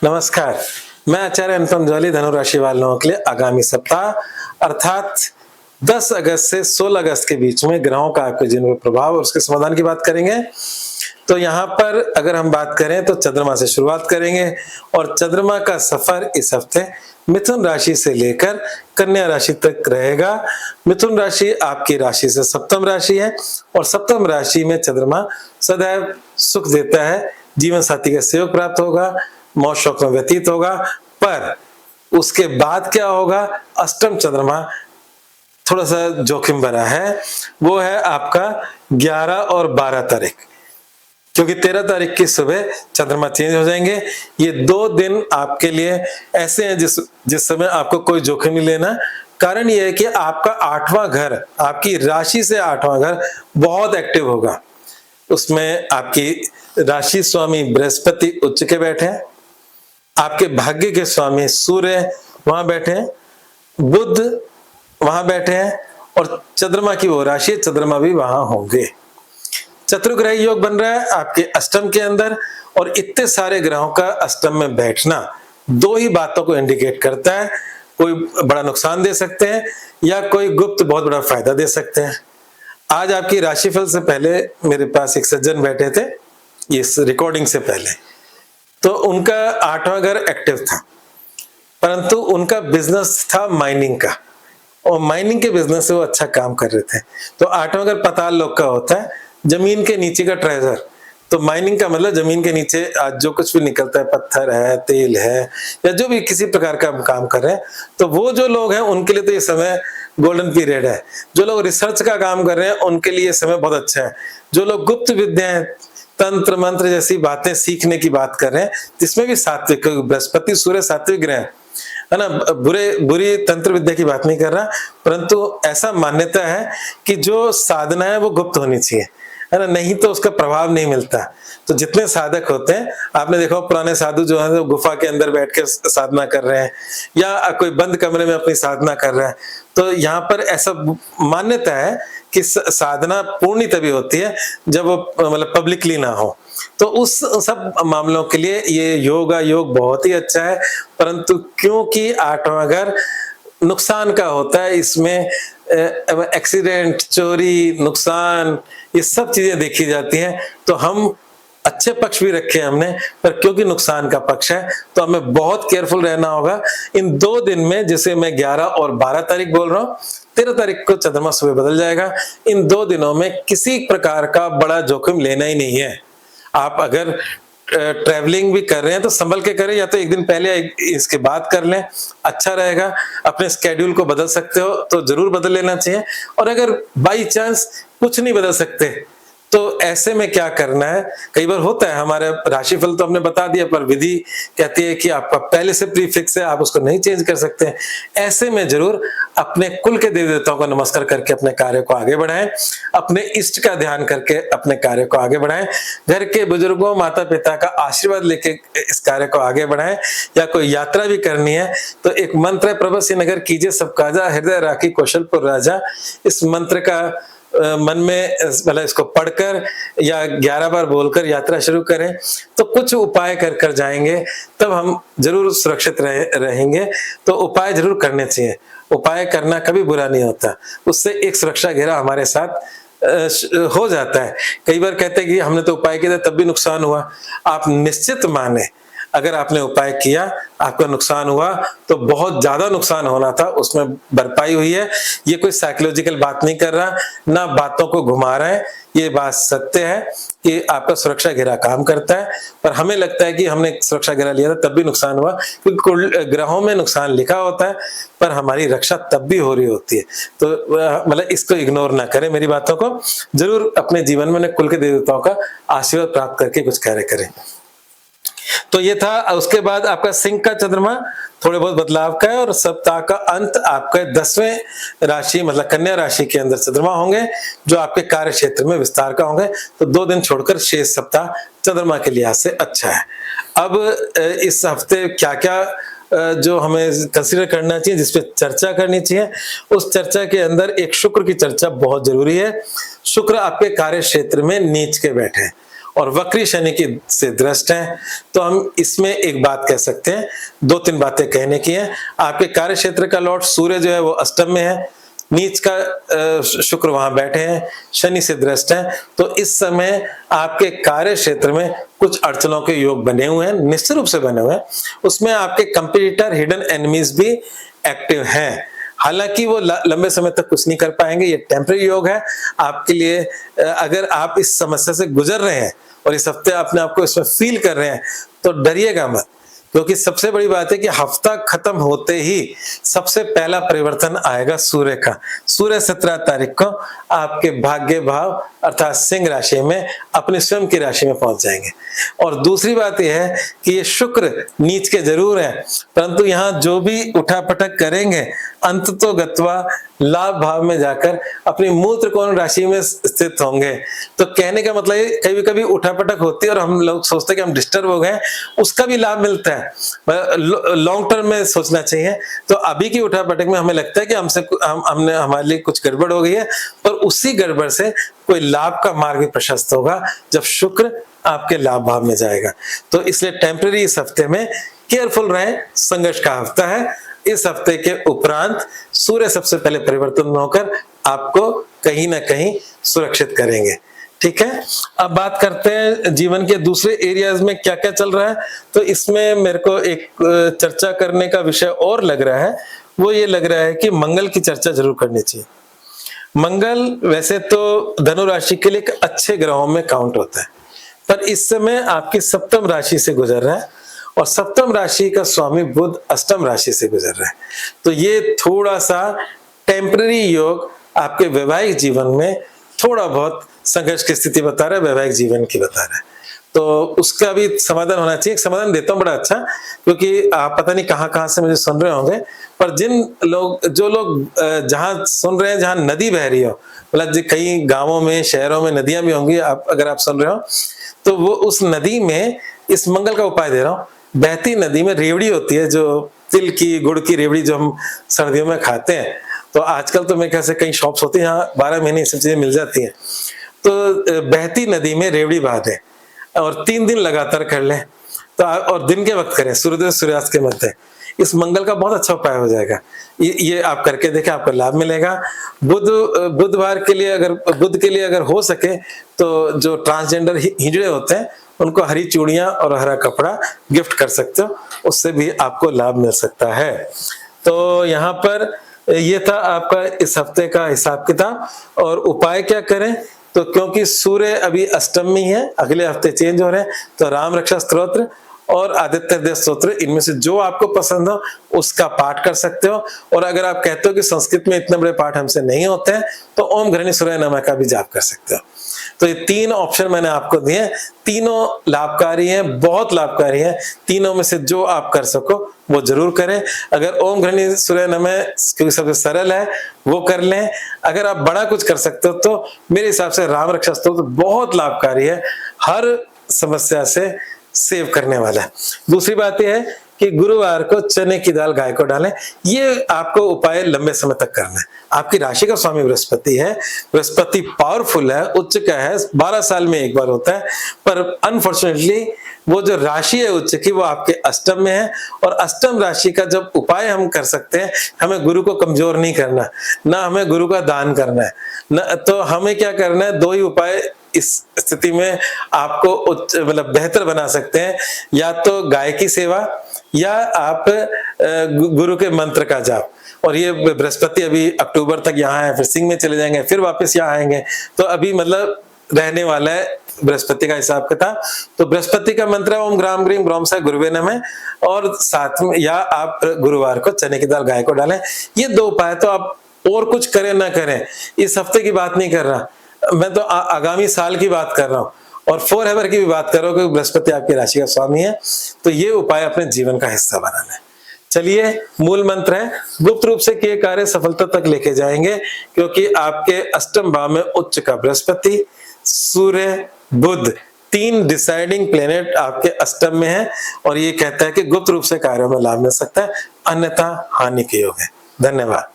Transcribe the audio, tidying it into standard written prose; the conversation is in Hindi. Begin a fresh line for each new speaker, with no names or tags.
नमस्कार, मैं आचार्य अनुपम ज्वाली धनु राशि वालों के लिए आगामी सप्ताह अर्थात 10 अगस्त से 16 अगस्त के बीच में ग्रहों का आपके जीवन पर प्रभाव और उसके समाधान की बात करेंगे। तो यहाँ पर अगर हम बात करें तो चंद्रमा से शुरुआत करेंगे और चंद्रमा का सफर इस हफ्ते मिथुन राशि से लेकर कन्या राशि तक रहेगा। मिथुन राशि आपकी राशि से सप्तम राशि है और सप्तम राशि में चंद्रमा सदैव सुख देता है, जीवन साथी का सहयोग प्राप्त होगा, मौज शौक में व्यतीत होगा। पर उसके बाद क्या होगा, अष्टम चंद्रमा थोड़ा सा जोखिम भरा है, वो है आपका 11 और 12 तारीख, क्योंकि 13 तारीख की सुबह चंद्रमा चेंज हो जाएंगे। ये 2 दिन आपके लिए ऐसे हैं जिस समय आपको कोई जोखिम नहीं लेना। कारण ये है कि आपका 8वां घर, आपकी राशि से 8वां घर बहुत एक्टिव होगा। उसमें आपकी राशि स्वामी बृहस्पति उच्च के बैठे हैं, आपके भाग्य के स्वामी सूर्य वहां बैठे हैं, बुध वहां बैठे हैं और चंद्रमा की वो राशि चंद्रमा भी वहां होंगे। चतुर्ग्रह योग बन रहा है आपके अष्टम के अंदर और इतने सारे ग्रहों का अष्टम में बैठना 2 ही बातों को इंडिकेट करता है, कोई बड़ा नुकसान दे सकते हैं या कोई गुप्त बहुत बड़ा फायदा दे सकते हैं। आज आपकी राशिफल से पहले मेरे पास एक सज्जन बैठे थे, इस रिकॉर्डिंग से पहले, तो उनका 8वां घर एक्टिव था, परंतु उनका बिजनेस था माइनिंग का और माइनिंग के बिजनेस से वो अच्छा काम कर रहे थे। तो 8वां घर पाताल लोक का होता है, जमीन के नीचे का ट्रेजर। तो माइनिंग का मतलब जमीन के नीचे आज जो कुछ भी निकलता है, पत्थर है, तेल है या जो भी किसी प्रकार का हम काम कर रहे हैं, तो वो जो लोग हैं उनके लिए तो ये समय गोल्डन पीरियड है। जो लोग रिसर्च का काम कर रहे हैं उनके लिए ये समय बहुत अच्छा है। जो लोग गुप्त विद्याएं, तंत्र मंत्र जैसी बातें सीखने की बात कर रहे हैं, जिसमें भी सात्विक, बृहस्पति सूर्य सात्विक ग्रह है ना, बुरी तंत्र विद्या की बात नहीं कर रहा, परंतु ऐसा मान्यता है कि जो साधना है वो गुप्त होनी चाहिए, है ना, नहीं तो उसका प्रभाव नहीं मिलता। तो जितने साधक होते हैं, आपने देखा पुराने साधु जो है गुफा के अंदर बैठ के साधना कर रहे हैं या कोई बंद कमरे में अपनी साधना कर रहा है। तो यहाँ पर ऐसा मान्यता है कि साधना पूर्ण तभी होती है जब वो मतलब पब्लिकली ना हो। तो उस सब मामलों के लिए ये योग बहुत ही अच्छा है, परंतु क्योंकि 8वां घर नुकसान का होता है, इसमें एक्सीडेंट, चोरी, नुकसान, ये सब चीजें देखी जाती हैं। तो हम अच्छे पक्ष भी रखे हमने, पर क्योंकि नुकसान का पक्ष है तो हमें बहुत केयरफुल रहना होगा। इन 2 दिन में, जैसे मैं 11 और 12 तारीख बोल रहा हूँ, 13 तारीख को चंद्रमा सुबह बदल जाएगा। इन 2 दिनों में किसी प्रकार का बड़ा जोखिम लेना ही नहीं है। आप अगर ट्रैवलिंग भी कर रहे हैं तो संभल के करें, या तो एक दिन पहले इसके बाद कर लें, अच्छा रहेगा। अपने स्केड्यूल को बदल सकते हो तो जरूर बदल लेना चाहिए। और अगर बाई चांस कुछ नहीं बदल सकते तो ऐसे में क्या करना है, कई बार होता है, हमारे राशिफल तो हमने बता दिया पर विधि कहती है कि आपका पहले से प्रीफिक्स है, आप उसको नहीं चेंज कर सकते। ऐसे में जरूर अपने कुल के देवी देवताओं को नमस्कार करके अपने कार्य को आगे बढ़ाएं, अपने इष्ट का ध्यान करके अपने कार्य को आगे बढ़ाएं, घर के बुजुर्गों, माता पिता का आशीर्वाद लेके इस कार्य को आगे बढ़ाएं। या कोई यात्रा भी करनी है तो एक मंत्र है, प्रभस्य नगर कीजिए सब काजा, हृदय राखी कौशलपुर राजा। इस मंत्र का मन में मतलब इसको पढ़कर या 11 बार बोलकर यात्रा शुरू करें तो कुछ उपाय कर कर जाएंगे, तब हम जरूर सुरक्षित रहेंगे। तो उपाय जरूर करने चाहिए, उपाय करना कभी बुरा नहीं होता, उससे एक सुरक्षा घेरा हमारे साथ हो जाता है। कई बार कहते हैं कि हमने तो उपाय किया तब भी नुकसान हुआ। आप निश्चित माने, अगर आपने उपाय किया आपका नुकसान हुआ तो बहुत ज्यादा नुकसान होना था, उसमें भरपाई हुई है। ये कोई साइकोलॉजिकल बात नहीं कर रहा, ना बातों को घुमा रहा है, ये बात सत्य है कि आपका सुरक्षा घेरा काम करता है। पर हमें लगता है कि हमने सुरक्षा घेरा लिया था तब भी नुकसान हुआ, क्योंकि ग्रहों में नुकसान लिखा होता है पर हमारी रक्षा तब भी हो रही होती है। तो मतलब इसको इग्नोर ना करें, मेरी बातों को जरूर अपने जीवन में कुल के देवताओं का आशीर्वाद प्राप्त करके कुछ कार्य करें। तो ये था। उसके बाद आपका सिंह का चंद्रमा थोड़े बहुत बदलाव का है और सप्ताह का अंत आपके 10वें राशि मतलब कन्या राशि के अंदर चंद्रमा होंगे, जो आपके कार्य क्षेत्र में विस्तार का होंगे। तो 2 दिन छोड़कर शेष सप्ताह चंद्रमा के लिहाज से अच्छा है। अब इस हफ्ते क्या क्या जो हमें कंसीडर करना चाहिए, जिसपे चर्चा करनी चाहिए, उस चर्चा के अंदर एक शुक्र की चर्चा बहुत जरूरी है। शुक्र आपके कार्य क्षेत्र में नीच के बैठे हैं और वक्री शनि की से दृष्ट है, तो हम इसमें एक बात कह सकते हैं, 2-3 बातें कहने की हैं। आपके कार्य क्षेत्र का लॉर्ड सूर्य जो है वो अष्टम में है, नीच का शुक्र वहां बैठे हैं, शनि से दृष्ट है, तो इस समय आपके कार्य क्षेत्र में कुछ अड़चनों के योग बने हुए हैं, निश्चित रूप से बने हुए हैं। उसमें आपके कंपटीटर, हिडन एनिमीज भी एक्टिव हैं। हालांकि वो लंबे समय तक कुछ नहीं कर पाएंगे, ये टेम्परेरी योग है आपके लिए। अगर आप इस समस्या से गुजर रहे हैं और इस हफ्ते अपने आप को इसमें फील कर रहे हैं, तो डरिएगा मत, क्योंकि सबसे बड़ी बात है कि हफ्ता खत्म होते ही सबसे पहला परिवर्तन आएगा सूर्य का। सूर्य 17 तारीख को आपके भाग्य भाव अर्थात सिंह राशि में अपनी स्वयं की राशि में पहुंच जाएंगे। और दूसरी बात यह है कि ये शुक्र नीच के जरूर है, परंतु यहाँ जो भी उठापटक करेंगे अंत तो गत्वा लाभ भाव में जाकर अपनी मूल त्रिकोण राशि में स्थित होंगे। तो कहने का मतलब ये कभी कभी उठापटक होती है और हम लोग सोचते हैं कि हम डिस्टर्ब हो गए, उसका भी लाभ मिलता है। लॉन्ग टर्म में सोचना चाहिए। तो अभी की उठापटक में हमें लगता है कि हमने हमारे लिए कुछ गड़बड़ हो गई है, पर उसी गड़बड़ से कोई लाभ का मार्ग भी प्रशस्त होगा जब शुक्र आपके लाभ भाव में जाएगा। तो इसलिए टेम्परेरी इस हफ्ते में केयरफुल रहें, संघर्ष का हफ्ता है। इस हफ्ते के उपरांत सूर्य सबसे पहले परिवर्तन होकर आपको कहीं ना कहीं सुरक्षित करेंगे। ठीक है, अब बात करते हैं जीवन के दूसरे एरियाज में क्या क्या चल रहा है। तो इसमें मेरे को एक चर्चा करने का विषय और लग रहा है, वो ये लग रहा है कि मंगल की चर्चा जरूर करनी चाहिए। मंगल वैसे तो धनु राशि के लिए एक अच्छे ग्रहों में काउंट होता है, पर इस समय आपकी सप्तम राशि से गुजर रहा है और सप्तम राशि का स्वामी बुध अष्टम राशि से गुजर रहा है। तो ये थोड़ा सा टेम्पररी योग आपके वैवाहिक जीवन में थोड़ा बहुत संघर्ष की स्थिति बता रहा है, वैवाहिक जीवन की बता रहा है। तो उसका भी समाधान होना चाहिए। एक समाधान देता हूँ बड़ा अच्छा, क्योंकि आप पता नहीं कहाँ से मुझे सुन रहे होंगे, पर जो लोग जहाँ सुन रहे हैं जहाँ नदी बह रही हो, मतलब कई गांवों में शहरों में नदियां भी होंगी, अगर आप सुन रहे हो तो वो उस नदी में इस मंगल का उपाय दे रहा हूँ। बहती नदी में रेवड़ी होती है, जो तिल की गुड़ की रेवड़ी जो हम सर्दियों में खाते हैं, तो आजकल तो मेरे ख्याल से कई शॉप्स होती हैं यहाँ 12 महीने सब चीजें मिल जाती हैं। तो बहती नदी में रेवड़ी बांधे और 3 दिन लगातार कर लें, तो और दिन के वक्त करें, सूर्योदय सूर्यास्त के मध्य। इस मंगल का बहुत अच्छा उपाय हो जाएगा। ये आप करके देखें, आपको लाभ मिलेगा। बुधवार के लिए बुध के लिए अगर हो सके तो जो ट्रांसजेंडर हिजड़े होते हैं उनको हरी चूड़ियां और हरा कपड़ा गिफ्ट कर सकते हो, उससे भी आपको लाभ मिल सकता है। तो यहाँ पर ये था आपका इस हफ्ते का हिसाब किताब। और उपाय क्या करें, तो क्योंकि सूर्य अभी अष्टम में है, अगले हफ्ते चेंज हो रहे हैं, तो राम रक्षा स्तोत्र और आदित्य हृदय स्तोत्र, इनमें से जो आपको पसंद हो उसका पाठ कर सकते हो। और अगर आप कहते हो कि संस्कृत में इतने बड़े पाठ हमसे नहीं होते हैं, तो ओम घृणी सूर्य नमः का भी जाप कर सकते हो। तो ये 3 ऑप्शन मैंने आपको दिए, तीनों लाभकारी हैं, बहुत लाभकारी हैं। तीनों में से जो आप कर सको वो जरूर करें। अगर ओम घृणी सूर्य नमः क्योंकि सबसे सरल है वो कर लें। अगर आप बड़ा कुछ कर सकते हो तो मेरे हिसाब से राम रक्षा स्तोत्र बहुत लाभकारी है, हर समस्या से सेव करने वाला है। दूसरी बात यह है कि गुरुवार को चने की दाल गाय को डालें। ये आपको उपाय लंबे समय तक करना है। आपकी राशि का स्वामी बृहस्पति है, बृहस्पति पावरफुल है, उच्च का है, 12 साल में एक बार होता है, पर अनफॉर्चुनेटली वो जो राशि है उच्च की वो आपके अष्टम में है। और अष्टम राशि का जब उपाय हम कर सकते हैं, हमें गुरु को कमजोर नहीं करना, ना हमें गुरु का दान करना है, ना तो हमें क्या करना है, 2 ही उपाय इस स्थिति में आपको मतलब बेहतर बना सकते हैं। या तो गाय की सेवा या आप गुरु के मंत्र का जाप। और ये बृहस्पति अभी अक्टूबर तक यहाँ है, फिर सिंह में चले जाएंगे, फिर वापस यहाँ आएंगे, तो अभी मतलब रहने वाला है बृहस्पति का हिसाब किताब। तो बृहस्पति का मंत्र है ओम ग्राम ग्रीम ग्रोम सा गुरुवे नमः, और साथ में या आप गुरुवार को चने की दाल गाय को डालें। ये 2 उपाय, तो आप और कुछ करें ना करें, इस हफ्ते की बात नहीं कर रहा मैं, तो आगामी साल की बात कर रहा हूँ और फॉरएवर की भी बात कर रहा हूँ, क्योंकि बृहस्पति आपकी राशि का स्वामी है। तो ये उपाय अपने जीवन का हिस्सा बनाना है। चलिए, मूल मंत्र है गुप्त रूप से किए कार्य सफलता तक लेके जाएंगे, क्योंकि आपके अष्टम भाव में उच्च का बृहस्पति, सूर्य, बुध 3 डिसाइडिंग प्लेनेट आपके अष्टम में है। और ये कहता है कि गुप्त रूप से कार्यों में लाभ मिल सकता है, अन्यथा हानि के योग है। धन्यवाद।